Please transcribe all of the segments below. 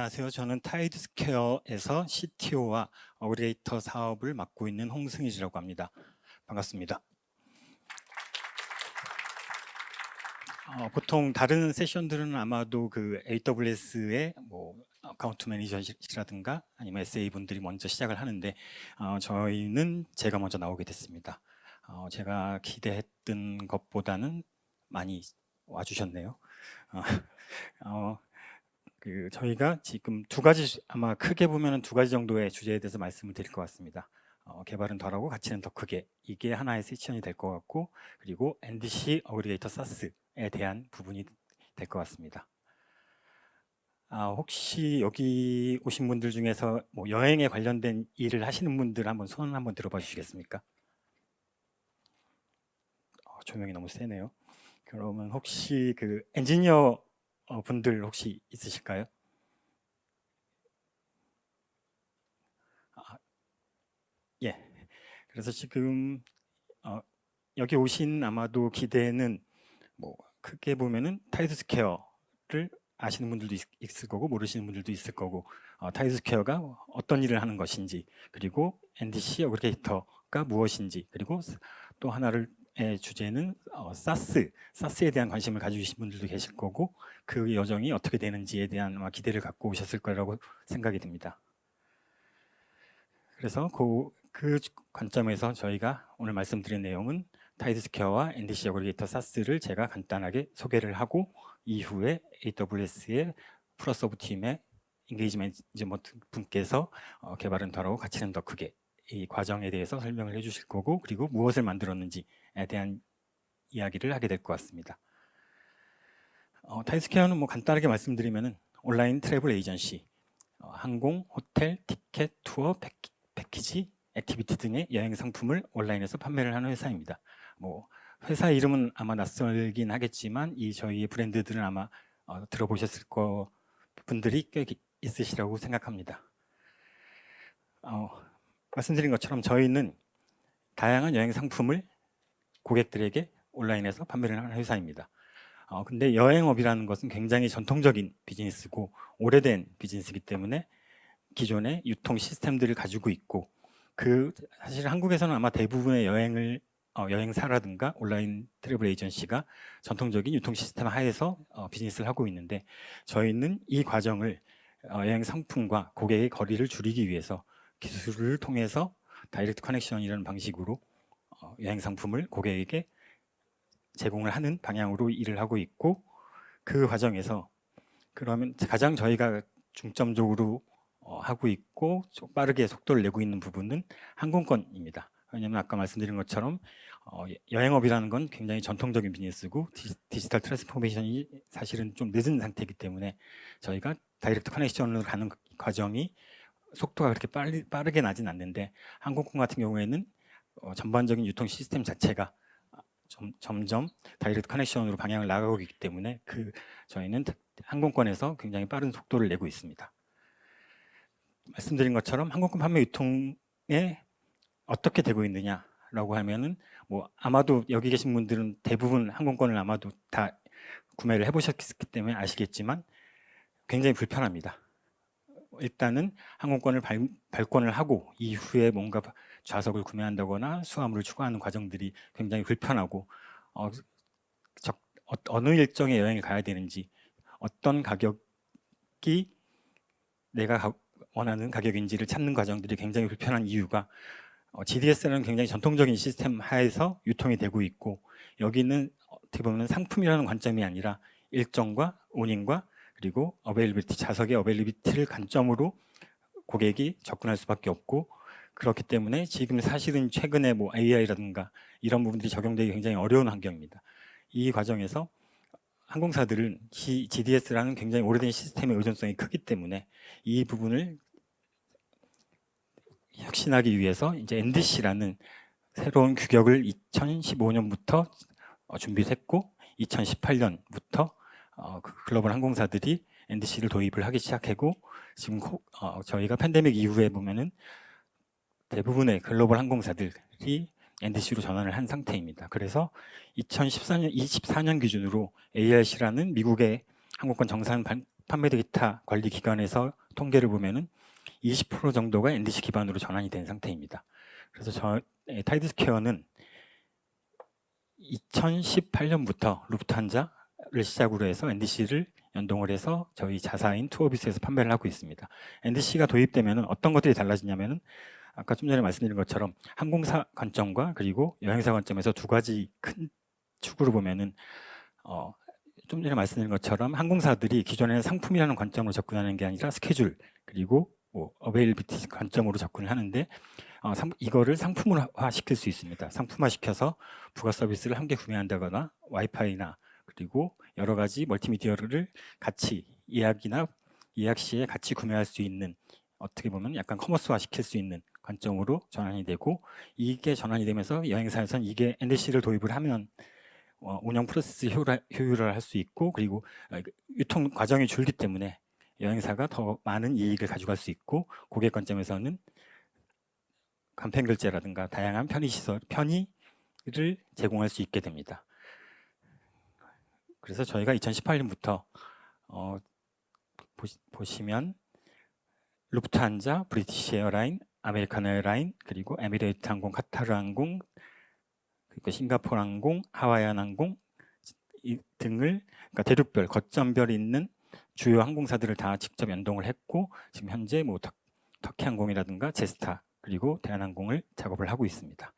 안녕하세요. 저는 타이드스퀘어에서 CTO와 어그리게이터 사업을 맡고 있는 홍승희라고 합니다. 반갑습니다. 보통 다른 세션들은 아마도 그 AWS의 뭐 어카운트 매니저시라든가 아니면 SA 분들이 먼저 시작을 하는데 저희는 제가 먼저 나오게 됐습니다. 제가 기대했던 것보다는 많이 와주셨네요. 저희가 지금 두 가지, 아마 크게 보면 두 가지 정도의 주제에 대해서 말씀을 드릴 것 같습니다. 개발은 덜하고 가치는 더 크게, 이게 하나의 세션이 될 것 같고, 그리고 NDC 어그리게이터 사스에 대한 부분이 될 것 같습니다. 혹시 여기 오신 분들 중에서 뭐 여행에 관련된 일을 하시는 분들 한번 손 한번 들어봐 주시겠습니까? 조명이 너무 세네요. 그러면 혹시 그 엔지니어 분들 혹시 있으실까요? 예. 그래서 지금 여기 오신 아마도 기대는 뭐 크게 보면은 타이드스퀘어를 아시는 분들도 있을 거고 모르시는 분들도 있을 거고 타이드스퀘어가 어떤 일을 하는 것인지, 그리고 NDC 어그리게이터가 무엇인지, 그리고 또 하나의 주제는 사스에 대한 관심을 가지고 계신 분들도 계실 거고, 그 여정이 어떻게 되는지에 대한 아마 기대를 갖고 오셨을 거라고 생각이 듭니다. 그래서 그 관점에서 저희가 오늘 말씀드린 내용은 타이드스퀘어와 NDC 어그리게이터 사스를 제가 간단하게 소개를 하고, 이후에 AWS의 플러서브 팀의 인게이지먼트 분께서 개발은 덜하고 가치는 더 크게, 이 과정에 대해서 설명을 해주실 거고, 그리고 무엇을 만들었는지에 대한 이야기를 하게 될 것 같습니다. 타이드스퀘어는 뭐 간단하게 말씀드리면은 온라인 트래블 에이전시, 항공, 호텔, 티켓, 투어, 패키지, 액티비티 등의 여행 상품을 온라인에서 판매를 하는 회사입니다. 뭐 회사 이름은 아마 낯설긴 하겠지만 이 저희의 브랜드들은 아마 들어보셨을 분들이 꽤 있으시라고 생각합니다. 말씀드린 것처럼 저희는 다양한 여행 상품을 고객들에게 온라인에서 판매를 하는 회사입니다. 근데 여행업이라는 것은 굉장히 전통적인 비즈니스고 오래된 비즈니스이기 때문에 기존의 유통 시스템들을 가지고 있고, 사실 한국에서는 아마 대부분의 여행사라든가 온라인 트래블 에이전시가 전통적인 유통 시스템 하에서 비즈니스를 하고 있는데, 저희는 이 과정을 여행 상품과 고객의 거리를 줄이기 위해서 기술을 통해서 다이렉트 커넥션이라는 방식으로 여행 상품을 고객에게 제공을 하는 방향으로 일을 하고 있고, 그 과정에서 그러면 가장 저희가 중점적으로 하고 있고 빠르게 속도를 내고 있는 부분은 항공권입니다. 왜냐하면 아까 말씀드린 것처럼 여행업이라는 건 굉장히 전통적인 비즈니스고 디지털 트랜스포메이션이 사실은 좀 늦은 상태이기 때문에 저희가 다이렉트 커넥션으로 가는 과정이 속도가 그렇게 빠르게 나진 않는데, 항공권 같은 경우에는 전반적인 유통 시스템 자체가 점점 다이렉트 커넥션으로 방향을 나가고 있기 때문에 저희는 항공권에서 굉장히 빠른 속도를 내고 있습니다. 말씀드린 것처럼 항공권 판매 유통에 어떻게 되고 있느냐라고 하면은 뭐 아마도 여기 계신 분들은 대부분 항공권을 아마도 다 구매를 해보셨기 때문에 아시겠지만 굉장히 불편합니다. 일단은 항공권을 발권을 하고 이후에 뭔가 좌석을 구매한다거나 수화물을 추가하는 과정들이 굉장히 불편하고 어느 일정의 여행을 가야 되는지, 어떤 가격이 내가 원하는 가격인지를 찾는 과정들이 굉장히 불편한 이유가 GDS는 굉장히 전통적인 시스템 하에서 유통이 되고 있고, 여기는 어떻게 보면 상품이라는 관점이 아니라 일정과 운임과 그리고 어베일리비티, 좌석의 어베일리비티를 관점으로 고객이 접근할 수밖에 없고, 그렇기 때문에 지금 사실은 최근에 뭐 AI라든가 이런 부분들이 적용되기 굉장히 어려운 환경입니다. 이 과정에서 항공사들은 GDS라는 굉장히 오래된 시스템의 의존성이 크기 때문에 이 부분을 혁신하기 위해서 이제 NDC라는 새로운 규격을 2015년부터 준비했고 2018년부터 글로벌 항공사들이 NDC를 도입을 하기 시작하고, 지금 저희가 팬데믹 이후에 보면은 대부분의 글로벌 항공사들이 NDC로 전환을 한 상태입니다. 그래서 2024년 기준으로 ARC라는 미국의 항공권 정산 판매 데이터 관리 기관에서 통계를 보면은 20% 정도가 NDC 기반으로 전환이 된 상태입니다. 그래서 타이드스퀘어는 2018년부터 루프트한자를 시작으로 해서 NDC를 연동을 해서 저희 자사인 투어비스에서 판매를 하고 있습니다. NDC가 도입되면 어떤 것들이 달라지냐면은 아까 좀 전에 말씀드린 것처럼 항공사 관점과 그리고 여행사 관점에서 두 가지 큰 축으로 보면은 좀 전에 말씀드린 것처럼 항공사들이 기존에는 상품이라는 관점으로 접근하는 게 아니라 스케줄 그리고 어베일비티 관점으로 접근을 하는데 이거를 상품화 시킬 수 있습니다. 상품화 시켜서 부가 서비스를 함께 구매한다거나 와이파이나 그리고 여러 가지 멀티미디어를 같이 예약 시에 같이 구매할 수 있는 어떻게 보면 약간 커머스화 시킬 수 있는 관점으로 전환이 되고 이게 전환이 되면서 여행사에서는 이게 NDC를 도입을 하면 운영 프로세스 효율을 할 수 있고 그리고 유통 과정이 줄기 때문에 여행사가 더 많은 이익을 가져갈 수 있고 고객 관점에서는 간편결제라든가 다양한 편의를 제공할 수 있게 됩니다. 그래서 저희가 2018년부터 보시면 루프트한자, 브리티시 에어라인, 아메리칸 에어라인, 그리고 에미레이트 항공, 카타르 항공, 그리고 싱가포르 항공, 하와이안 항공 등을 그러니까 대륙별, 거점별 있는 주요 항공사들을 다 직접 연동을 했고 지금 현재 터키 항공이라든가 제스타 그리고 대한항공을 작업을 하고 있습니다.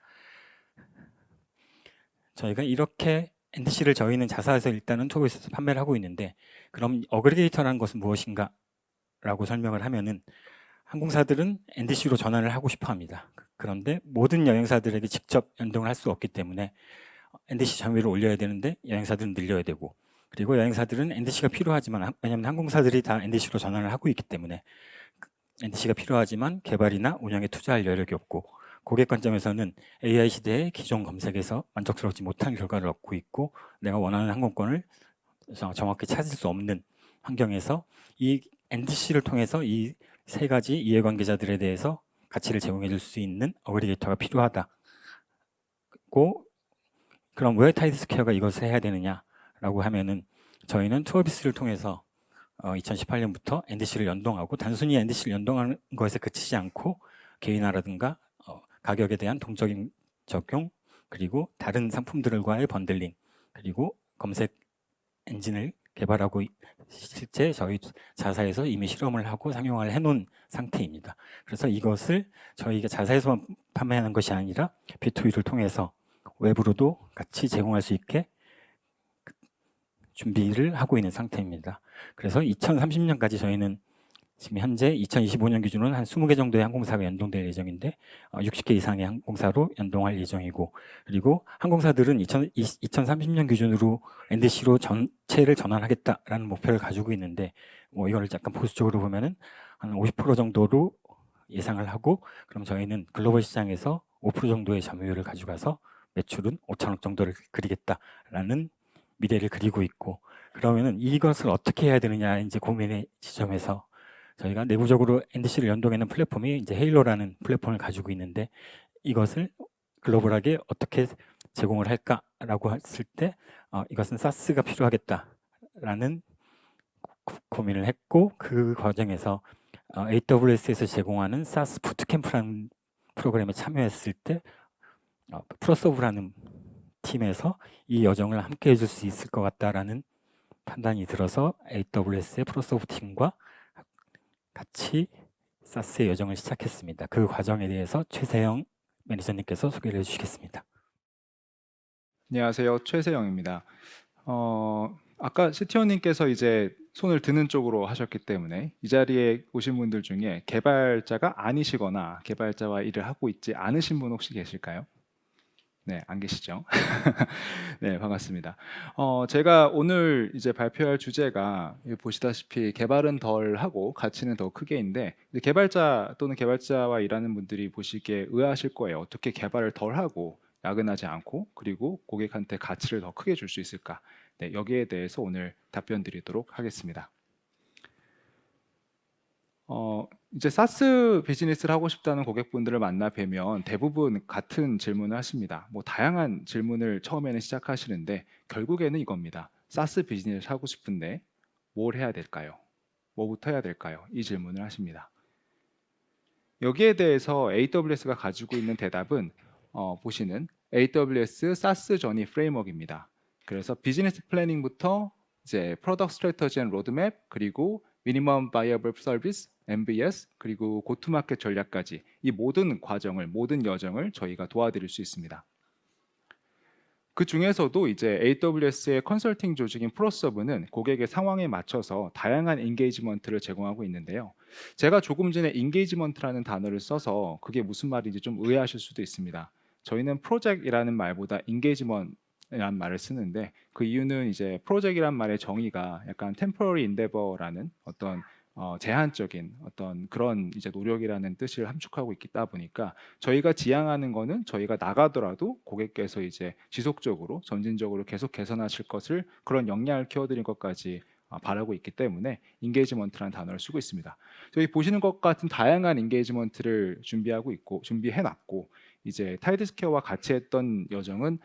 저희가 이렇게 NDC를 저희는 자사에서 일단은 투어비스에서 판매를 하고 있는데 그럼 어그리게이터라는 것은 무엇인가 라고 설명을 하면은 항공사들은 NDC로 전환을 하고 싶어 합니다. 그런데 모든 여행사들에게 직접 연동을 할 수 없기 때문에 NDC 점유율을 올려야 되는데 여행사들은 늘려야 되고 그리고 여행사들은 NDC가 필요하지만 왜냐하면 항공사들이 다 NDC로 전환을 하고 있기 때문에 NDC가 필요하지만 개발이나 운영에 투자할 여력이 없고 고객 관점에서는 AI 시대의 기존 검색에서 만족스럽지 못한 결과를 얻고 있고 내가 원하는 항공권을 정확히 찾을 수 없는 환경에서 이 NDC를 통해서 이 세 가지 이해관계자들에 대해서 가치를 제공해 줄 수 있는 어그리게이터가 필요하다고 그럼 왜 타이드스퀘어가 이것을 해야 되느냐라고 하면은 저희는 투어비스를 통해서 2018년부터 NDC를 연동하고 단순히 NDC를 연동하는 것에 그치지 않고 개인화라든가 가격에 대한 동적인 적용 그리고 다른 상품들과의 번들링 그리고 검색 엔진을 개발하고 실제 저희 자사에서 이미 실험을 하고 상용화를 해놓은 상태입니다. 그래서 이것을 저희가 자사에서만 판매하는 것이 아니라 B2B를 통해서 외부로도 같이 제공할 수 있게 준비를 하고 있는 상태입니다. 그래서 2030년까지 저희는 지금 현재 2025년 기준으로는 한 20개 정도의 항공사가 연동될 예정인데 60개 이상의 항공사로 연동할 예정이고 그리고 항공사들은 2030년 기준으로 NDC로 전체를 전환하겠다라는 목표를 가지고 있는데 이걸 약간 보수적으로 보면은 한 50% 정도로 예상을 하고 그럼 저희는 글로벌 시장에서 5% 정도의 점유율을 가져가서 매출은 5천억 정도를 그리겠다라는 미래를 그리고 있고 그러면은 이것을 어떻게 해야 되느냐 이제 고민의 지점에서 저희가 내부적으로 NDC를 연동하는 플랫폼이 이제 헤일로라는 플랫폼을 가지고 있는데 이것을 글로벌하게 어떻게 제공을 할까라고 했을 때 이것은 사스가 필요하겠다라는 고민을 했고 그 과정에서 AWS에서 제공하는 사스 부트캠프라는 프로그램에 참여했을 때 플러스오브라는 팀에서 이 여정을 함께 해줄 수 있을 것 같다라는 판단이 들어서 AWS의 플러스오브 팀과 같이 사스의 여정을 시작했습니다. 그 과정에 대해서 최세영 매니저님께서 소개를 해주시겠습니다. 안녕하세요. 최세영입니다. 아까 CTO님께서 이제 손을 드는 쪽으로 하셨기 때문에 이 자리에 오신 분들 중에 개발자가 아니시거나 개발자와 일을 하고 있지 않으신 분 혹시 계실까요? 네, 안 계시죠? 네, 반갑습니다. 제가 오늘 이제 발표할 주제가 보시다시피 개발은 덜 하고 가치는 더 크게인데 개발자 또는 개발자와 일하는 분들이 보시기에 의아하실 거예요. 어떻게 개발을 덜 하고 야근하지 않고 그리고 고객한테 가치를 더 크게 줄 수 있을까? 네, 여기에 대해서 오늘 답변 드리도록 하겠습니다. 이제 사스 비즈니스를 하고 싶다는 고객분들을 만나 뵈면 대부분 같은 질문을 하십니다. 뭐 다양한 질문을 처음에는 시작하시는데 결국에는 이겁니다. 사스 비즈니스를 하고 싶은데 뭘 해야 될까요? 뭐부터 해야 될까요? 이 질문을 하십니다. 여기에 대해서 AWS가 가지고 있는 대답은 보시는 AWS SaaS Journey Framework입니다. 그래서 비즈니스 플래닝부터 이제 프로덕트 스트래터지 앤 로드맵, 그리고 미니멈 바이어블 서비스 MBS, 그리고 고투마켓 전략까지 이 모든 과정을, 모든 여정을 저희가 도와드릴 수 있습니다. 그 중에서도 이제 AWS의 컨설팅 조직인 프로서브는 고객의 상황에 맞춰서 다양한 인게이지먼트를 제공하고 있는데요. 제가 조금 전에 인게이지먼트라는 단어를 써서 그게 무슨 말인지 좀 의아하실 수도 있습니다. 저희는 프로젝트이라는 말보다 인게이지먼트라는 말을 쓰는데, 그 이유는 이제 프로젝트이란 말의 정의가 약간 temporary endeavor라는 어떤 제한적인 어떤 그런 이제 노력이라는 뜻을 함축하고 있다 보니까 저희가 지향하는 거는 저희가 나가더라도 고객께서 이제 지속적으로 점진적으로 계속 개선하실 것을, 그런 역량을 키워드릴 것까지 바라고 있기 때문에 인게이지먼트라는 단어를 쓰고 있습니다. 저희 보시는 것 같은 다양한 인게이지먼트를 준비해놨고, 이제 타이드스퀘어와 같이 했던 여정은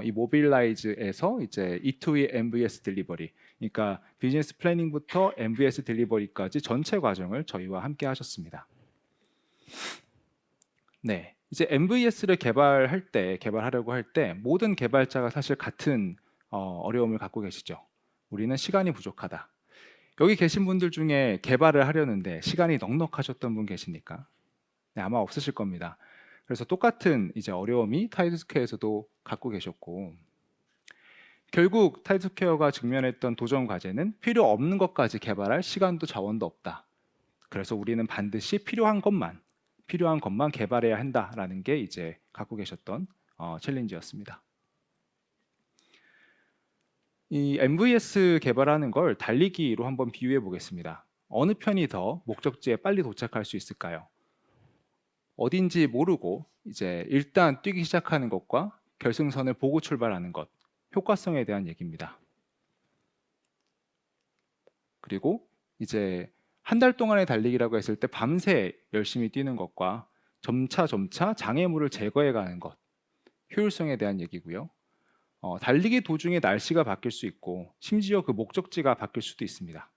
이 모빌라이즈에서 이제 E2E MVS 딜리버리, 그러니까 비즈니스 플래닝부터 MVS 딜리버리까지 전체 과정을 저희와 함께 하셨습니다. 네, 이제 MVS를 개발하려고 할 때 모든 개발자가 사실 같은 어려움을 갖고 계시죠. 우리는 시간이 부족하다. 여기 계신 분들 중에 개발을 하려는데 시간이 넉넉하셨던 분 계십니까? 네, 아마 없으실 겁니다. 그래서 똑같은 이제 어려움이 타이드스퀘어에서도 갖고 계셨고, 결국 타이드스퀘어가 직면했던 도전 과제는 필요 없는 것까지 개발할 시간도 자원도 없다. 그래서 우리는 반드시 필요한 것만 개발해야 한다라는 게 이제 갖고 계셨던 챌린지였습니다. 이 MVS 개발하는 걸 달리기로 한번 비유해 보겠습니다. 어느 편이 더 목적지에 빨리 도착할 수 있을까요? 어딘지 모르고 이제 일단 뛰기 시작하는 것과 결승선을 보고 출발하는 것, 효과성에 대한 얘기입니다. 그리고 이제 한 달 동안의 달리기라고 했을 때 밤새 열심히 뛰는 것과 점차 장애물을 제거해 가는 것, 효율성에 대한 얘기고요. 달리기 도중에 날씨가 바뀔 수 있고 심지어 그 목적지가 바뀔 수도 있습니다.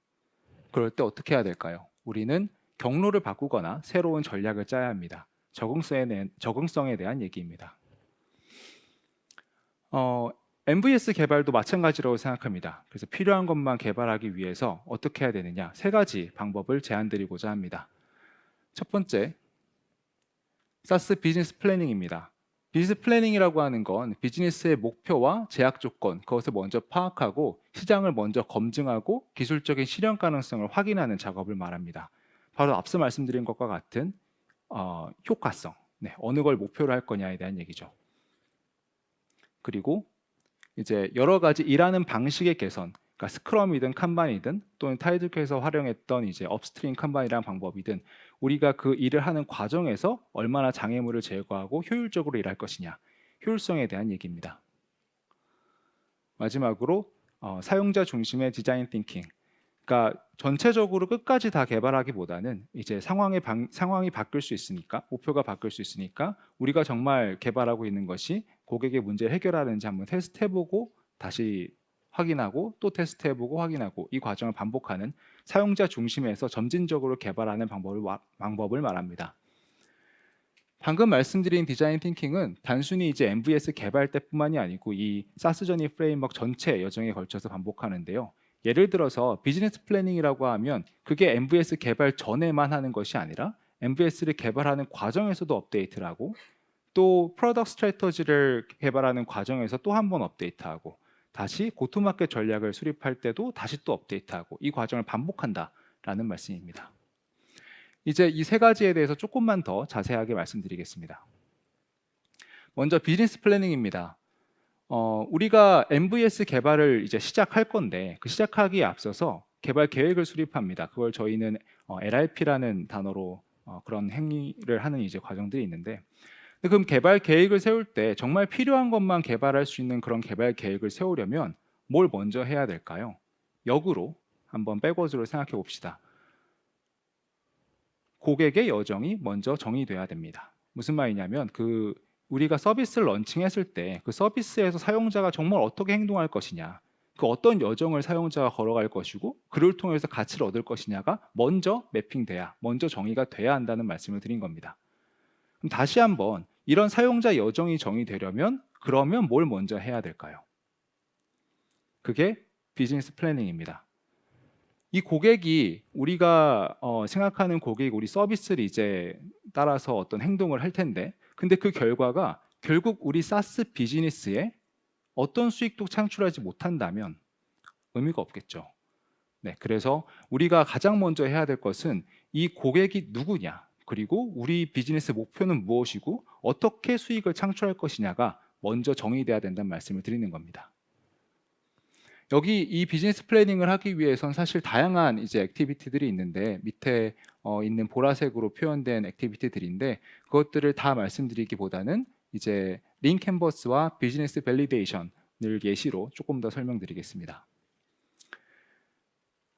그럴 때 어떻게 해야 될까요? 우리는 경로를 바꾸거나 새로운 전략을 짜야 합니다. 적응성에 대한 얘기입니다. MVS 개발도 마찬가지라고 생각합니다. 그래서 필요한 것만 개발하기 위해서 어떻게 해야 되느냐, 3가지 방법을 제안드리고자 합니다. 첫 번째, SaaS 비즈니스 플래닝입니다. 비즈니스 플래닝이라고 하는 건 비즈니스의 목표와 제약 조건, 그것을 먼저 파악하고 시장을 먼저 검증하고 기술적인 실현 가능성을 확인하는 작업을 말합니다. 바로 앞서 말씀드린 것과 같은 효과성, 어느 걸 목표로 할 거냐에 대한 얘기죠. 그리고 이제 여러 가지 일하는 방식의 개선, 그러니까 스크럼이든 칸반이든 또는 타이드퀘어에서 활용했던 이제 업스트림 칸반이라는 방법이든 우리가 그 일을 하는 과정에서 얼마나 장애물을 제거하고 효율적으로 일할 것이냐, 효율성에 대한 얘기입니다. 마지막으로 사용자 중심의 디자인 띵킹. 그러니까 전체적으로 끝까지 다 개발하기보다는 이제 상황이 바뀔 수 있으니까, 목표가 바뀔 수 있으니까 우리가 정말 개발하고 있는 것이 고객의 문제를 해결하는지 한번 테스트해보고 다시 확인하고 또 테스트해보고 확인하고, 이 과정을 반복하는 사용자 중심에서 점진적으로 개발하는 방법을 말합니다. 방금 말씀드린 디자인 띵킹은 단순히 이제 MVS 개발 때뿐만이 아니고 이 SaaS 저니 프레임워크 전체 여정에 걸쳐서 반복하는데요. 예를 들어서 비즈니스 플래닝이라고 하면 그게 MVS 개발 전에만 하는 것이 아니라 MVS를 개발하는 과정에서도 업데이트를 하고, 또 프로덕트 스트래터지를 개발하는 과정에서 또 한 번 업데이트하고, 다시 고투마켓 전략을 수립할 때도 다시 또 업데이트하고, 이 과정을 반복한다라는 말씀입니다. 이제 이 3가지에 대해서 조금만 더 자세하게 말씀드리겠습니다. 먼저 비즈니스 플래닝입니다. 우리가 MVS 개발을 이제 시작할 건데 그 시작하기에 앞서서 개발 계획을 수립합니다. 그걸 저희는 LRP라는 단어로 그런 행위를 하는 이제 과정들이 있는데, 그럼 개발 계획을 세울 때 정말 필요한 것만 개발할 수 있는 그런 개발 계획을 세우려면 뭘 먼저 해야 될까요? 역으로 한번 백워즈로 생각해 봅시다. 고객의 여정이 먼저 정의돼야 됩니다. 무슨 말이냐면 우리가 서비스를 런칭했을 때 그 서비스에서 사용자가 정말 어떻게 행동할 것이냐, 그 어떤 여정을 사용자가 걸어갈 것이고 그를 통해서 가치를 얻을 것이냐가 먼저 매핑돼야, 먼저 정의가 돼야 한다는 말씀을 드린 겁니다. 그럼 다시 한번 이런 사용자 여정이 정의되려면 그러면 뭘 먼저 해야 될까요? 그게 비즈니스 플래닝입니다. 이 고객이 우리가 생각하는 고객, 우리 서비스를 이제 따라서 어떤 행동을 할 텐데, 근데 그 결과가 결국 우리 사스 비즈니스에 어떤 수익도 창출하지 못한다면 의미가 없겠죠. 네, 그래서 우리가 가장 먼저 해야 될 것은 이 고객이 누구냐, 그리고 우리 비즈니스 목표는 무엇이고 어떻게 수익을 창출할 것이냐가 먼저 정의돼야 된다는 말씀을 드리는 겁니다. 여기 이 비즈니스 플래닝을 하기 위해선 사실 다양한 이제 액티비티들이 있는데, 밑에 있는 보라색으로 표현된 액티비티들인데, 그것들을 다 말씀드리기보다는 이제 링 캔버스와 비즈니스 밸리데이션을 예시로 조금 더 설명드리겠습니다.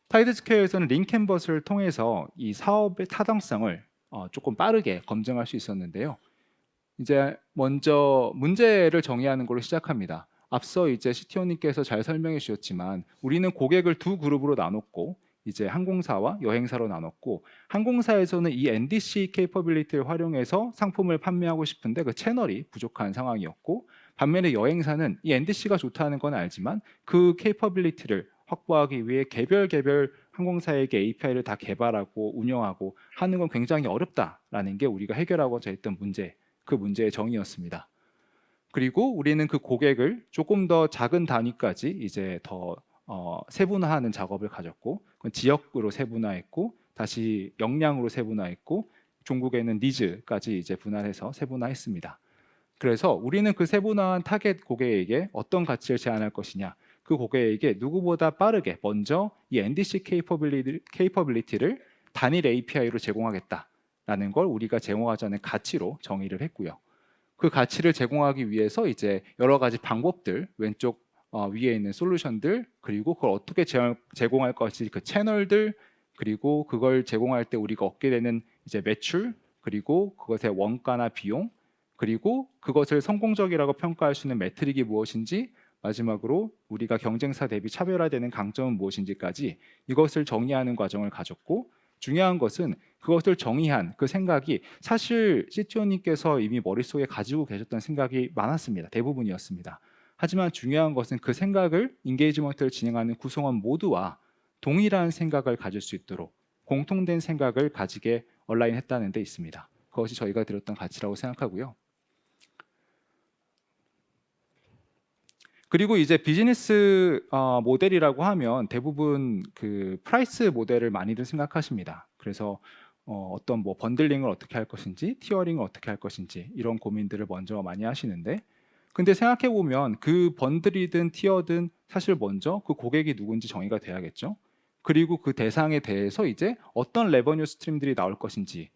타이드스퀘어에서는 링 캔버스를 통해서 이 사업의 타당성을 조금 빠르게 검증할 수 있었는데요. 이제 먼저 문제를 정의하는 걸로 시작합니다. 앞서 이제 CTO님께서 잘 설명해 주셨지만 우리는 고객을 두 그룹으로 나눴고, 이제 항공사와 여행사로 나눴고, 항공사에서는 이 NDC 케이퍼빌리티를 활용해서 상품을 판매하고 싶은데 그 채널이 부족한 상황이었고, 반면에 여행사는 이 NDC가 좋다는 건 알지만 그 케이퍼빌리티를 확보하기 위해 개별 항공사에게 API를 다 개발하고 운영하고 하는 건 굉장히 어렵다라는 게 우리가 해결하고자 했던 문제, 그 문제의 정의였습니다. 그리고 우리는 그 고객을 조금 더 작은 단위까지 이제 더 세분화하는 작업을 가졌고, 지역으로 세분화했고, 다시 역량으로 세분화했고, 종국에는 니즈까지 이제 분할해서 세분화했습니다. 그래서 우리는 그 세분화한 타겟 고객에게 어떤 가치를 제안할 것이냐, 그 고객에게 누구보다 빠르게 먼저 이 NDC 케이퍼빌리티를 단일 API로 제공하겠다라는 걸 우리가 제공하자는 가치로 정의를 했고요. 그 가치를 제공하기 위해서 이제 여러 가지 방법들, 왼쪽 위에 있는 솔루션들, 그리고 그걸 어떻게 제공할 것이 그 채널들, 그리고 그걸 제공할 때 우리가 얻게 되는 이제 매출, 그리고 그것의 원가나 비용, 그리고 그것을 성공적이라고 평가할 수 있는 매트릭이 무엇인지, 마지막으로 우리가 경쟁사 대비 차별화되는 강점은 무엇인지까지 이것을 정의하는 과정을 가졌고, 중요한 것은 그것을 정의한 그 생각이 사실 CTO님께서 이미 머릿속에 가지고 계셨던 생각이 많았습니다. 대부분이었습니다. 하지만 중요한 것은 그 생각을 인게이지먼트를 진행하는 구성원 모두와 동일한 생각을 가질 수 있도록 공통된 생각을 가지게 얼라인했다는 데 있습니다. 그것이 저희가 드렸던 가치라고 생각하고요. 그리고 이제 비즈니스 모델이라고 하면 대부분 그 프라이스 모델을 많이들 생각하십니다. 그래서 어떤 뭐 번들링을 어떻게 할 것인지, 티어링을 어떻게 할 것인지 이런 고민들을 먼저 많이 하시는데, 근데 생각해 보면 그 번들이든 티어든 사실 먼저 그 고객이 누군지 정의가 돼야겠죠. 그리고 그 대상에 대해서 이제 어떤 레버뉴 스트림들이 나올 것인지를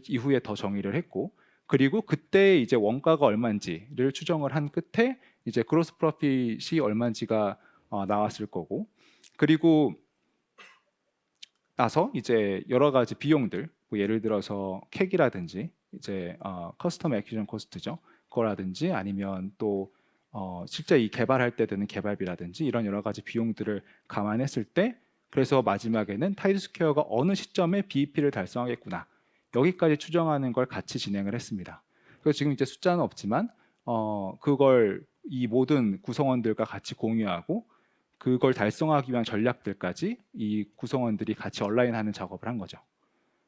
이후에 더 정의를 했고, 그리고 그때 이제 원가가 얼마인지를 추정을 한 끝에 이제 그로스 프로핏이 얼마인지가 나왔을 거고, 그리고 나서 이제 여러 가지 비용들, 뭐 예를 들어서 캑이라든지 이제 커스텀 액퀴지션 코스트죠, 그거라든지 아니면 또 실제 이 개발할 때 드는 개발비라든지 이런 여러 가지 비용들을 감안했을 때, 그래서 마지막에는 타이드스퀘어가 어느 시점에 BEP를 달성하겠구나, 여기까지 추정하는 걸 같이 진행을 했습니다. 그래서 지금 이제 숫자는 없지만 그걸 이 모든 구성원들과 같이 공유하고 그걸 달성하기 위한 전략들까지 이 구성원들이 같이 얼라인하는 작업을 한 거죠.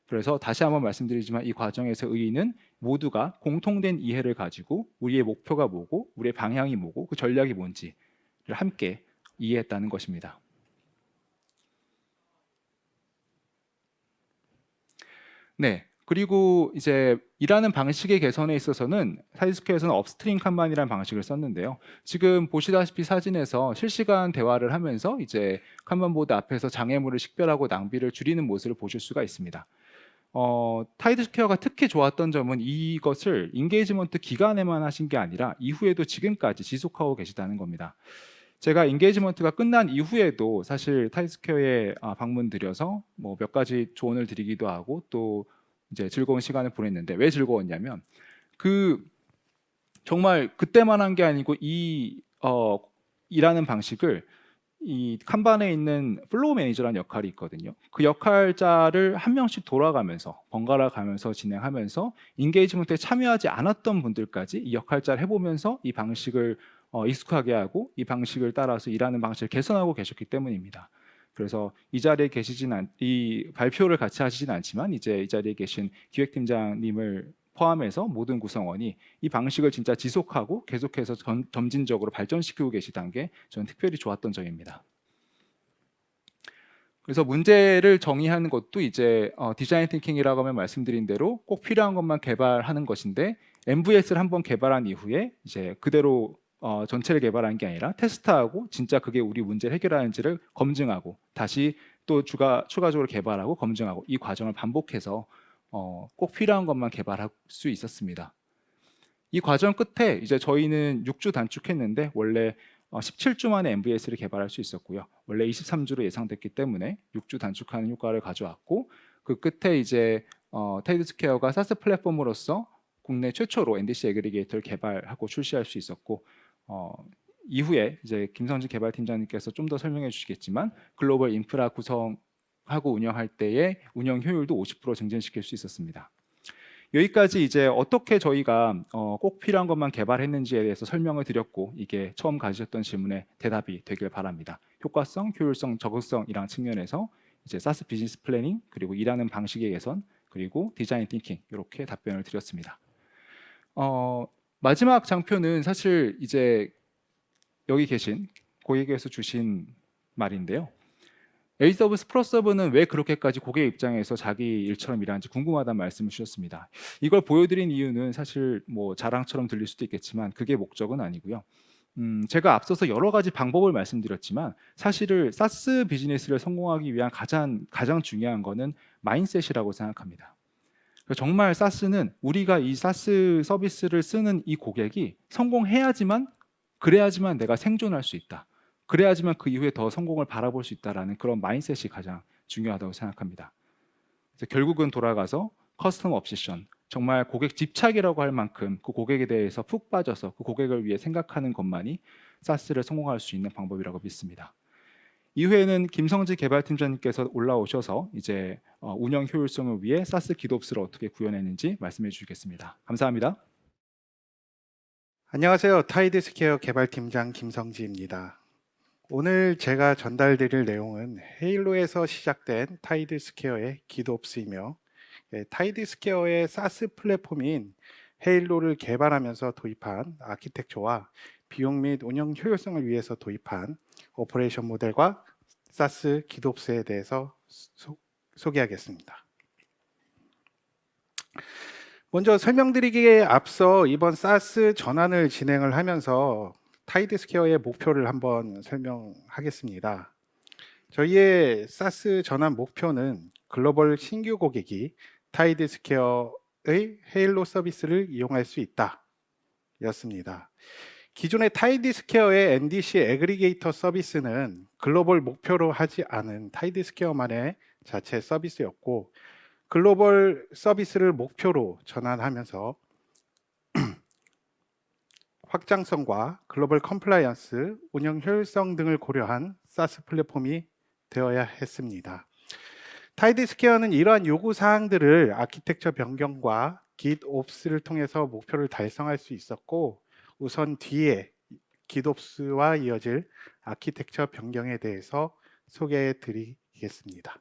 그래서 다시 한번 말씀드리지만 이 과정에서 의의는 모두가 공통된 이해를 가지고 우리의 목표가 뭐고 우리의 방향이 뭐고 그 전략이 뭔지를 함께 이해했다는 것입니다. 네. 그리고 이제 일하는 방식의 개선에 있어서는 타이드스퀘어에서는 업스트림 칸반이라는 방식을 썼는데요. 지금 보시다시피 사진에서 실시간 대화를 하면서 이제 칸반보드 앞에서 장애물을 식별하고 낭비를 줄이는 모습을 보실 수가 있습니다. 타이드스퀘어가 특히 좋았던 점은 이것을 인게이지먼트 기간에만 하신 게 아니라 이후에도 지금까지 지속하고 계시다는 겁니다. 제가 인게이지먼트가 끝난 이후에도 사실 타이드스퀘어에 방문드려서 뭐 몇 가지 조언을 드리기도 하고 또 이제 즐거운 시간을 보냈는데, 왜 즐거웠냐면 그 정말 그때만 한 게 아니고 이 일하는 방식을 이 칸반에 있는 플로우 매니저라는 역할이 있거든요. 그 역할자를 한 명씩 돌아가면서 번갈아 가면서 진행하면서 인게이지먼트에 참여하지 않았던 분들까지 이 역할자를 해보면서 이 방식을 익숙하게 하고 이 방식을 따라서 일하는 방식을 개선하고 계셨기 때문입니다. 그래서 이 자리에 이 발표를 같이 하시진 않지만 이제 이 자리에 계신 기획팀장님을 포함해서 모든 구성원이 이 방식을 진짜 지속하고 계속해서 점진적으로 발전시키고 계시다는 게 저는 특별히 좋았던 점입니다. 그래서 문제를 정의하는 것도 이제 디자인 띵킹이라고 하면 말씀드린 대로 꼭 필요한 것만 개발하는 것인데 MVS를 한번 개발한 이후에 이제 그대로 전체를 개발하는 게 아니라 테스트하고 진짜 그게 우리 문제를 해결하는지를 검증하고 다시 또 추가적으로 개발하고 검증하고 이 과정을 반복해서 꼭 필요한 것만 개발할 수 있었습니다. 이 과정 끝에 이제 저희는 6주 단축했는데 원래 17주 만에 MVS를 개발할 수 있었고요. 원래 23주로 예상됐기 때문에 6주 단축하는 효과를 가져왔고 그 끝에 이제 타이드스퀘어가 사스 플랫폼으로서 국내 최초로 NDC 애그리게이터를 개발하고 출시할 수 있었고 이후에 이제 김성진 개발팀장님께서 좀 더 설명해 주시겠지만 글로벌 인프라 구성하고 운영할 때의 운영 효율도 50% 증진시킬 수 있었습니다. 여기까지 이제 어떻게 저희가 꼭 필요한 것만 개발했는지에 대해서 설명을 드렸고 이게 처음 가지셨던 질문에 대답이 되길 바랍니다. 효과성, 효율성, 적응성이란 측면에서 이제 사스 비즈니스 플래닝 그리고 일하는 방식의 개선 그리고 디자인 띵킹 이렇게 답변을 드렸습니다. 마지막 장표는 사실 이제 여기 계신 고객에서 주신 말인데요. 에이서비스 프로서브는 왜 그렇게까지 고객 입장에서 자기 일처럼 일하는지 궁금하다는 말씀을 주셨습니다. 이걸 보여드린 이유는 사실 뭐 자랑처럼 들릴 수도 있겠지만 그게 목적은 아니고요. 제가 앞서서 여러 가지 방법을 말씀드렸지만 사실은 사스 비즈니스를 성공하기 위한 가장 중요한 거는 마인셋이라고 생각합니다. 정말 사스는 우리가 이 사스 서비스를 쓰는 이 고객이 성공해야지만 그래야지만 내가 생존할 수 있다. 그래야지만 그 이후에 더 성공을 바라볼 수 있다라는 그런 마인셋이 가장 중요하다고 생각합니다. 그래서 결국은 돌아가서 커스텀 옵시션, 정말 고객 집착이라고 할 만큼 그 고객에 대해서 푹 빠져서 그 고객을 위해 생각하는 것만이 사스를 성공할 수 있는 방법이라고 믿습니다. 이후에는 김성지 개발팀장님께서 올라오셔서 이제 운영 효율성을 위해 사스 기도업스를 어떻게 구현했는지 말씀해 주시겠습니다. 감사합니다. 안녕하세요. 타이드스퀘어 개발팀장 김성지입니다. 오늘 제가 전달드릴 내용은 헤일로에서 시작된 타이드스퀘어의 기도업스이며 타이드스퀘어의 사스 플랫폼인 헤일로를 개발하면서 도입한 아키텍처와 비용 및 운영 효율성을 위해서 도입한 오퍼레이션 모델과 사스 기도업스에 대해서 소개하겠습니다. 먼저 설명드리기에 앞서 이번 사스 전환을 진행을 하면서 타이드스퀘어의 목표를 한번 설명하겠습니다. 저희의 사스 전환 목표는 글로벌 신규 고객이 타이드스퀘어의 헤일로 서비스를 이용할 수 있다 였습니다. 기존의 타이드스퀘어의 NDC 애그리게이터 서비스는 글로벌 목표로 하지 않은 타이드스퀘어만의 자체 서비스였고 글로벌 서비스를 목표로 전환하면서 확장성과 글로벌 컴플라이언스, 운영 효율성 등을 고려한 사스 플랫폼이 되어야 했습니다. 타이드스퀘어는 이러한 요구 사항들을 아키텍처 변경과 GitOps를 통해서 목표를 달성할 수 있었고 우선 뒤에 GitOps와 이어질 아키텍처 변경에 대해서 소개해 드리겠습니다.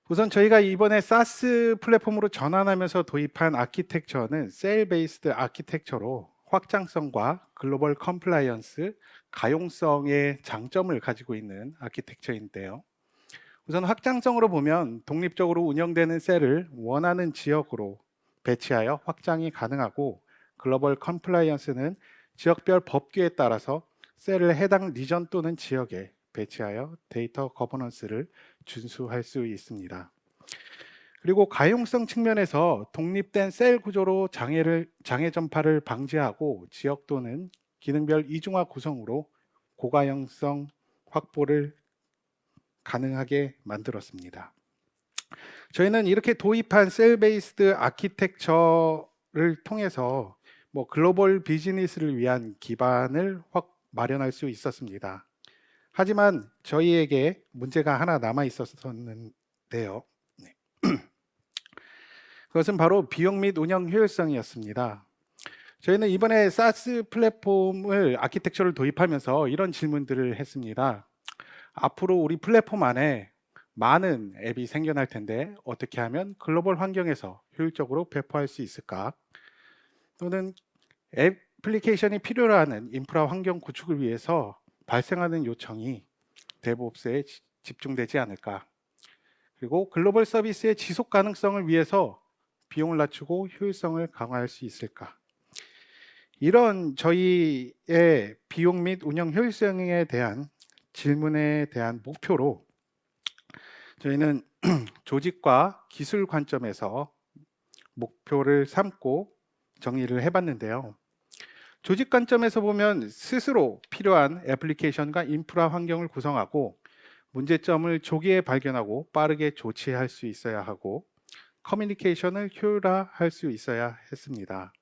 우선 저희가 이번에 사스 플랫폼으로 전환하면서 도입한 아키텍처는 셀 베이스드 아키텍처로 확장성과 글로벌 컴플라이언스, 가용성의 장점을 가지고 있는 아키텍처인데요. 우선 확장성으로 보면 독립적으로 운영되는 셀을 원하는 지역으로 배치하여 확장이 가능하고 글로벌 컴플라이언스는 지역별 법규에 따라서 셀을 해당 리전 또는 지역에 배치하여 데이터 거버넌스를 준수할 수 있습니다. 그리고 가용성 측면에서 독립된 셀 구조로 장애 전파를 방지하고 지역 또는 기능별 이중화 구성으로 고가용성 확보를 가능하게 만들었습니다. 저희는 이렇게 도입한 셀 베이스드 아키텍처를 통해서 글로벌 비즈니스를 위한 기반을 마련할 수 있었습니다. 하지만 저희에게 문제가 하나 남아 있었는데요. 네. 그것은 바로 비용 및 운영 효율성이었습니다. 저희는 이번에 SaaS 플랫폼을 아키텍처를 도입하면서 이런 질문들을 했습니다. 앞으로 우리 플랫폼 안에 많은 앱이 생겨날 텐데 어떻게 하면 글로벌 환경에서 효율적으로 배포할 수 있을까? 또는 애플리케이션이 필요로 하는 인프라 환경 구축을 위해서 발생하는 요청이 DevOps에 집중되지 않을까? 그리고 글로벌 서비스의 지속 가능성을 위해서 비용을 낮추고 효율성을 강화할 수 있을까? 이런 저희의 비용 및 운영 효율성에 대한 질문에 대한 목표로 저희는 조직과 기술 관점에서 목표를 삼고 정의를 해봤는데요. 조직 관점에서 보면 스스로 필요한 애플리케이션과 인프라 환경을 구성하고 문제점을 조기에 발견하고 빠르게 조치할 수 있어야 하고 커뮤니케이션을 효율화할 수 있어야 했습니다.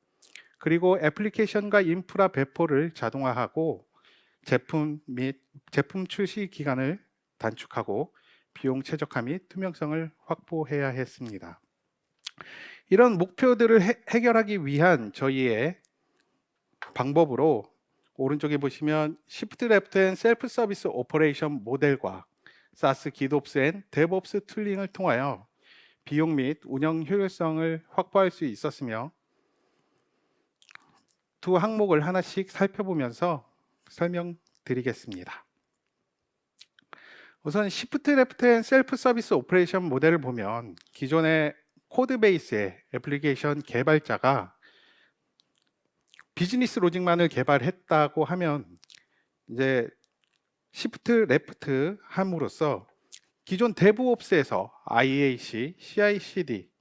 그리고 애플리케이션과 인프라 배포를 자동화하고 제품 출시 기간을 단축하고 비용 최적화 및 투명성을 확보해야 했습니다. 이런 목표들을 해결하기 위한 저희의 방법으로 오른쪽에 보시면 Shift Left 앤 셀프 서비스 오퍼레이션 모델과 SaaS 기도옵스 앤 DevOps 툴링을 통하여 비용 및 운영 효율성을 확보할 수 있었으며 두 항목을 하나씩 살펴보면서 설명드리겠습니다. 우선 Shift Left 앤 셀프 서비스 오퍼레이션 모델을 보면 기존의 코드 베이스의 애플리케이션 개발자가 비즈니스 로직만을 개발했다고 하면 이제 Shift Left 함으로써 기존 DevOps에서 IAC, CI/CD,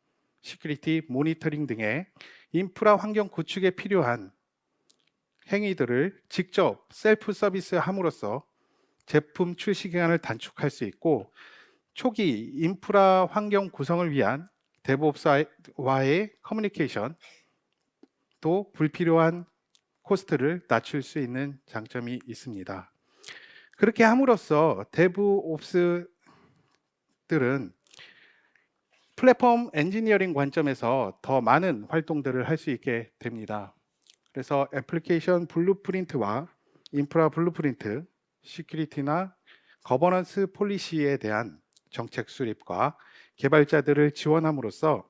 시큐리티, 모니터링 등의 인프라 환경 구축에 필요한 행위들을 직접 셀프 서비스 함으로써 제품 출시 기간을 단축할 수 있고 초기 인프라 환경 구성을 위한 DevOps와의 커뮤니케이션 또 불필요한 코스트를 낮출 수 있는 장점이 있습니다. 그렇게 함으로써 DevOps들은 플랫폼 엔지니어링 관점에서 더 많은 활동들을 할 수 있게 됩니다. 그래서 애플리케이션 블루프린트와 인프라 블루프린트, 시큐리티나 거버넌스 폴리시에 대한 정책 수립과 개발자들을 지원함으로써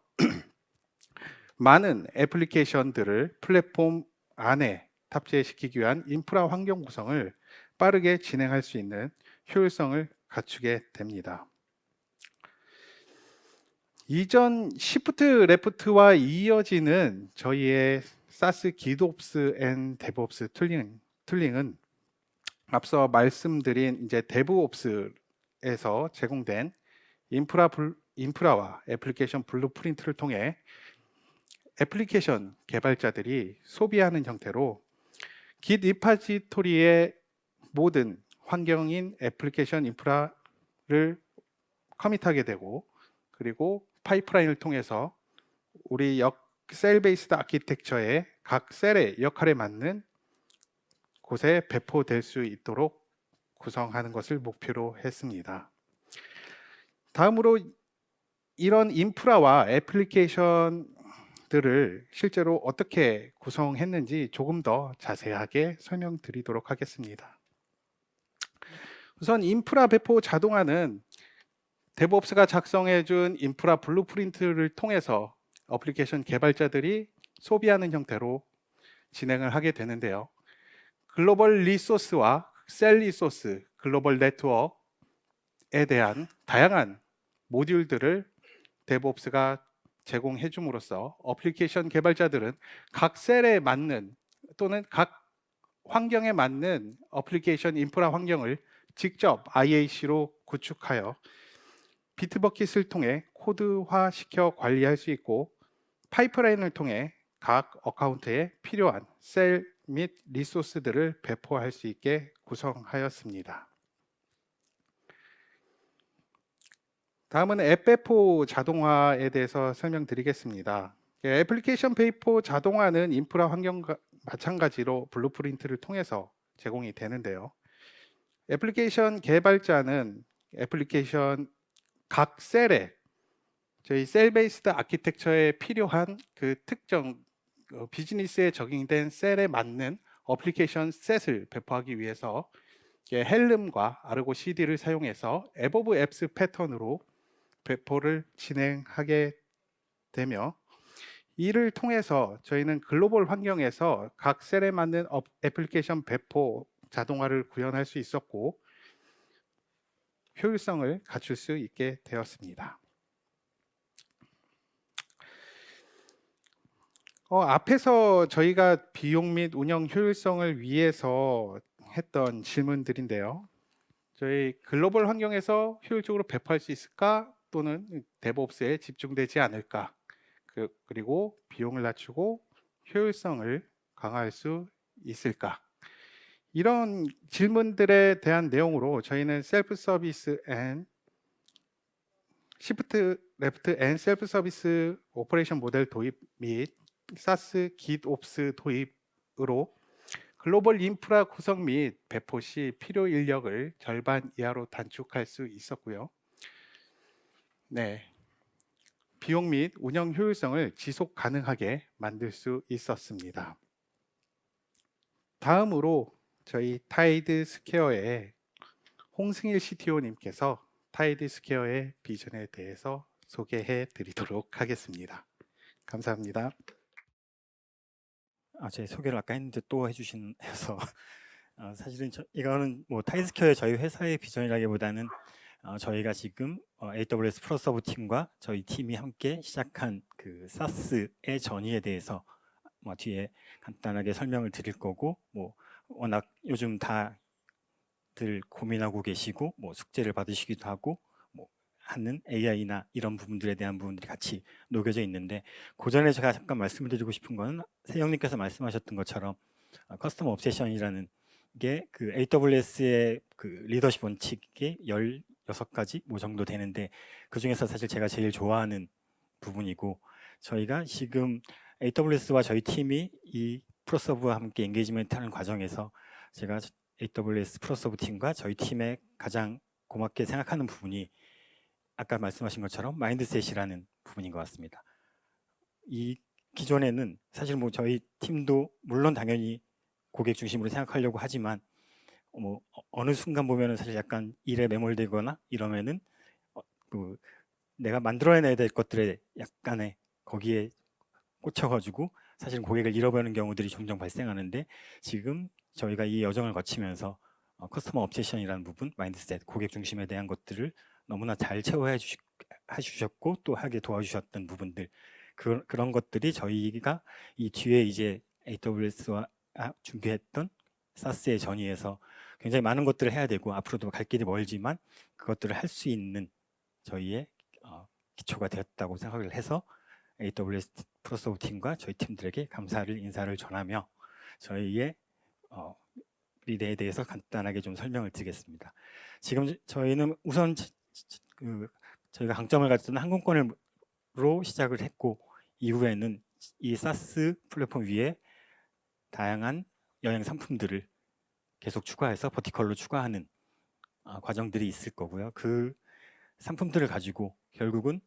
많은 애플리케이션들을 플랫폼 안에 탑재시키기 위한 인프라 환경 구성을 빠르게 진행할 수 있는 효율성을 갖추게 됩니다. 이전 Shift Left와 이어지는 저희의 SaaS 기도옵스 앤 DevOps 툴링은 앞서 말씀드린 이제 DevOps에서 제공된 인프라와 애플리케이션 블루프린트를 통해 애플리케이션 개발자들이 소비하는 형태로 Git 리파지토리의 모든 환경인 애플리케이션 인프라를 커밋하게 되고 그리고 파이프라인을 통해서 우리 셀 베이스드 아키텍처의 각 셀의 역할에 맞는 곳에 배포될 수 있도록 구성하는 것을 목표로 했습니다. 다음으로 이런 인프라와 애플리케이션들을 실제로 어떻게 구성했는지 조금 더 자세하게 설명드리도록 하겠습니다. 우선 인프라 배포 자동화는 DevOps가 작성해준 인프라 블루프린트를 통해서 애플리케이션 개발자들이 소비하는 형태로 진행을 하게 되는데요. 글로벌 리소스와 셀 리소스, 글로벌 네트워크에 대한 다양한 모듈들을 DevOps가 제공해 줌으로써 애플리케이션 개발자들은 각 셀에 맞는 또는 각 환경에 맞는 애플리케이션 인프라 환경을 직접 IAC로 구축하여 비트버킷을 통해 코드화시켜 관리할 수 있고 파이프라인을 통해 각 어카운트에 필요한 셀 및 리소스들을 배포할 수 있게 구성하였습니다. 다음은 앱 배포 자동화에 대해서 설명드리겠습니다. 애플리케이션 배포 자동화는 인프라 환경과 마찬가지로 블루프린트를 통해서 제공이 되는데요. 애플리케이션 개발자는 애플리케이션 각 셀에 저희 셀 베이스드 아키텍처에 필요한 그 특정 비즈니스에 적용된 셀에 맞는 어플리케이션 셋을 배포하기 위해서 헬름과 아르고 CD를 사용해서 앱 오브 앱스 패턴으로 배포를 진행하게 되며, 이를 통해서 저희는 글로벌 환경에서 각 셀에 맞는 애플리케이션 배포 자동화를 구현할 수 있었고 효율성을 갖출 수 있게 되었습니다. 앞에서 저희가 비용 및 운영 효율성을 위해서 했던 질문들인데요. 저희 글로벌 환경에서 효율적으로 배포할 수 있을까? 또는 데브옵스에 집중되지 않을까? 그리고 비용을 낮추고 효율성을 강화할 수 있을까? 이런 질문들에 대한 내용으로 저희는 셀프 서비스 앤 시프트 레프트 앤 셀프 서비스 오퍼레이션 모델 도입 및 사스 깃옵스 도입으로 글로벌 인프라 구성 및 배포 시 필요 인력을 절반 이하로 단축할 수 있었고요. 네, 비용 및 운영 효율성을 지속 가능하게 만들 수 있었습니다. 다음으로 저희 타이드 스퀘어의 홍승일 CTO님께서 타이드 스퀘어의 비전에 대해서 소개해 드리도록 하겠습니다. 감사합니다. 제 소개를 아까 했는데 또 해서 사실은 이거는 뭐 타이드스퀘어의 저희 회사의 비전이라기보다는 저희가 지금 AWS 프로서브 팀과 저희 팀이 함께 시작한 그 사스의 전이에 대해서 뒤에 간단하게 설명을 드릴 거고, 뭐 워낙 요즘 다들 고민하고 계시고 뭐 숙제를 받으시기도 하고 뭐 하는 AI나 이런 부분들에 대한 부분들이 같이 녹여져 있는데, 그 전에 제가 잠깐 말씀을 드리고 싶은 거는 세영님께서 말씀하셨던 것처럼 커스텀 옵세션이라는 게 그 AWS의 그 리더십 원칙이 16가지 뭐 정도 되는데, 그 중에서 사실 제가 제일 좋아하는 부분이고, 저희가 지금 AWS와 저희 팀이 이 프로서브와 함께 엔게이지먼트 하는 과정에서 제가 AWS 프로서브 팀과 저희 팀의 가장 고맙게 생각하는 부분이 아까 말씀하신 것처럼 마인드셋이라는 부분인 것 같습니다. 이 기존에는 사실 뭐 저희 팀도 물론 당연히 고객 중심으로 생각하려고 하지만 뭐 어느 순간 보면은 사실 약간 일에 매몰되거나 이러면은 그 내가 만들어내야 될 것들에 약간의 거기에 꽂혀가지고 사실 고객을 잃어버리는 경우들이 종종 발생하는데, 지금 저희가 이 여정을 거치면서 커스터머 옵세션이라는 부분, 마인드셋, 고객 중심에 대한 것들을 너무나 잘 체화해 주셨고 또 하게 도와주셨던 부분들, 그런 것들이 저희가 이 뒤에 이제 AWS와 준비했던 사스의 전이에서 굉장히 많은 것들을 해야 되고 앞으로도 갈 길이 멀지만 그것들을 할 수 있는 저희의 기초가 되었다고 생각을 해서 AWS 프로서브 팀과 저희 팀들에게 감사를 인사를 전하며 저희의 미래에 대해서 간단하게 좀 설명을 드리겠습니다. 지금 저희는 우선 저희가 강점을 가졌던 항공권으로 시작을 했고, 이후에는 이 사스 플랫폼 위에 다양한 여행 상품들을 계속 추가해서 버티컬로 추가하는 과정들이 있을 거고요. 그 상품들을 가지고 결국은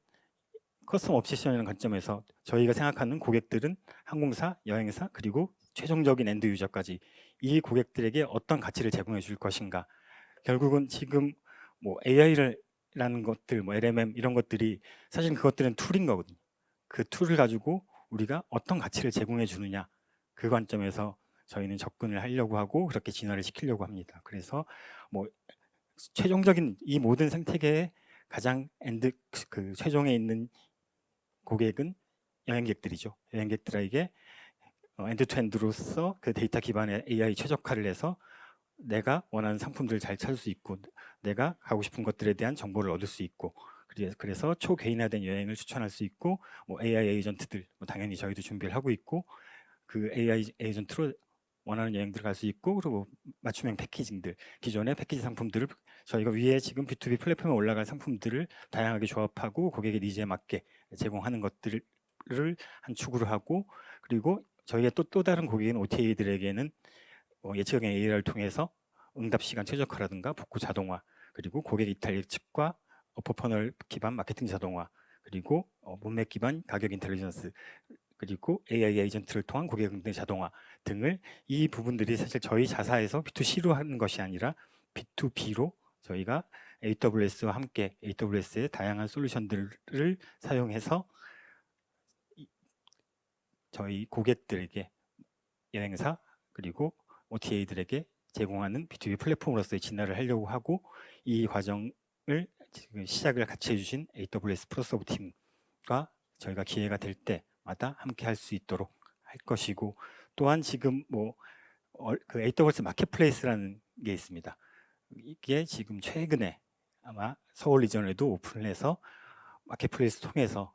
커스텀 옵세션이라는 관점에서 저희가 생각하는 고객들은 항공사, 여행사, 그리고 최종적인 엔드 유저까지 이 고객들에게 어떤 가치를 제공해 줄 것인가. 결국은 지금 뭐 AI라는 것들, 뭐 LMM 이런 것들이 사실 그것들은 툴인 거거든요. 그 툴을 가지고 우리가 어떤 가치를 제공해 주느냐, 그 관점에서 저희는 접근을 하려고 하고 그렇게 진화를 시키려고 합니다. 그래서 뭐 최종적인 이 모든 생태계의 가장 그 최종에 있는 고객은 여행객들이죠. 여행객들에게 엔드투엔드로서 그 데이터 기반의 AI 최적화를 해서 내가 원하는 상품들을 잘 찾을 수 있고 내가 가고 싶은 것들에 대한 정보를 얻을 수 있고, 그래서 초개인화된 여행을 추천할 수 있고, 뭐 AI 에이전트들 뭐 당연히 저희도 준비를 하고 있고, 그 AI 에이전트로 원하는 여행들을 갈 수 있고, 그리고 맞춤형 패키징들, 기존의 패키지 상품들을 저희가 위에 지금 B2B 플랫폼에 올라갈 상품들을 다양하게 조합하고 고객의 니즈에 맞게 제공하는 것들을 한 축으로 하고, 그리고 저희의 또 다른 고객인 OTA들에게는 예측형 AI를 통해서 응답 시간 최적화라든가 복구 자동화, 그리고 고객 이탈 예측과 오퍼퍼널 기반 마케팅 자동화, 그리고 문맥 기반 가격 인텔리전스, 그리고 AI 에이전트를 통한 고객 응대 자동화 등을, 이 부분들이 사실 저희 자사에서 B2C로 하는 것이 아니라 B2B로 저희가 AWS와 함께 AWS의 다양한 솔루션들을 사용해서 저희 고객들에게, 여행사 그리고 OTA들에게 제공하는 B2B 플랫폼으로서의 진화를 하려고 하고, 이 과정을 지금 시작을 같이 해주신 AWS 프로서브 팀과 저희가 기회가 될 때마다 함께 할 수 있도록 할 것이고, 또한 지금 그 AWS 마켓플레이스라는 게 있습니다. 이게 지금 최근에 아마 서울 리전에도 오픈을 해서 마켓플레이스 통해서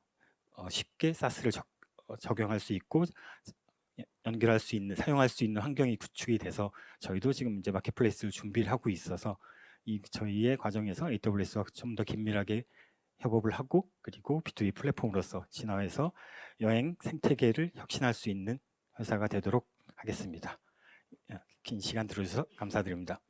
쉽게 사스를 적용할 수 있고 연결할 수 있는, 사용할 수 있는 환경이 구축이 돼서 저희도 지금 이제 마켓플레이스를 준비를 하고 있어서 저희의 과정에서 AWS와 좀 더 긴밀하게 협업을 하고, 그리고 B2B 플랫폼으로서 진화해서 여행 생태계를 혁신할 수 있는 회사가 되도록 하겠습니다. 긴 시간 들어주셔서 감사드립니다.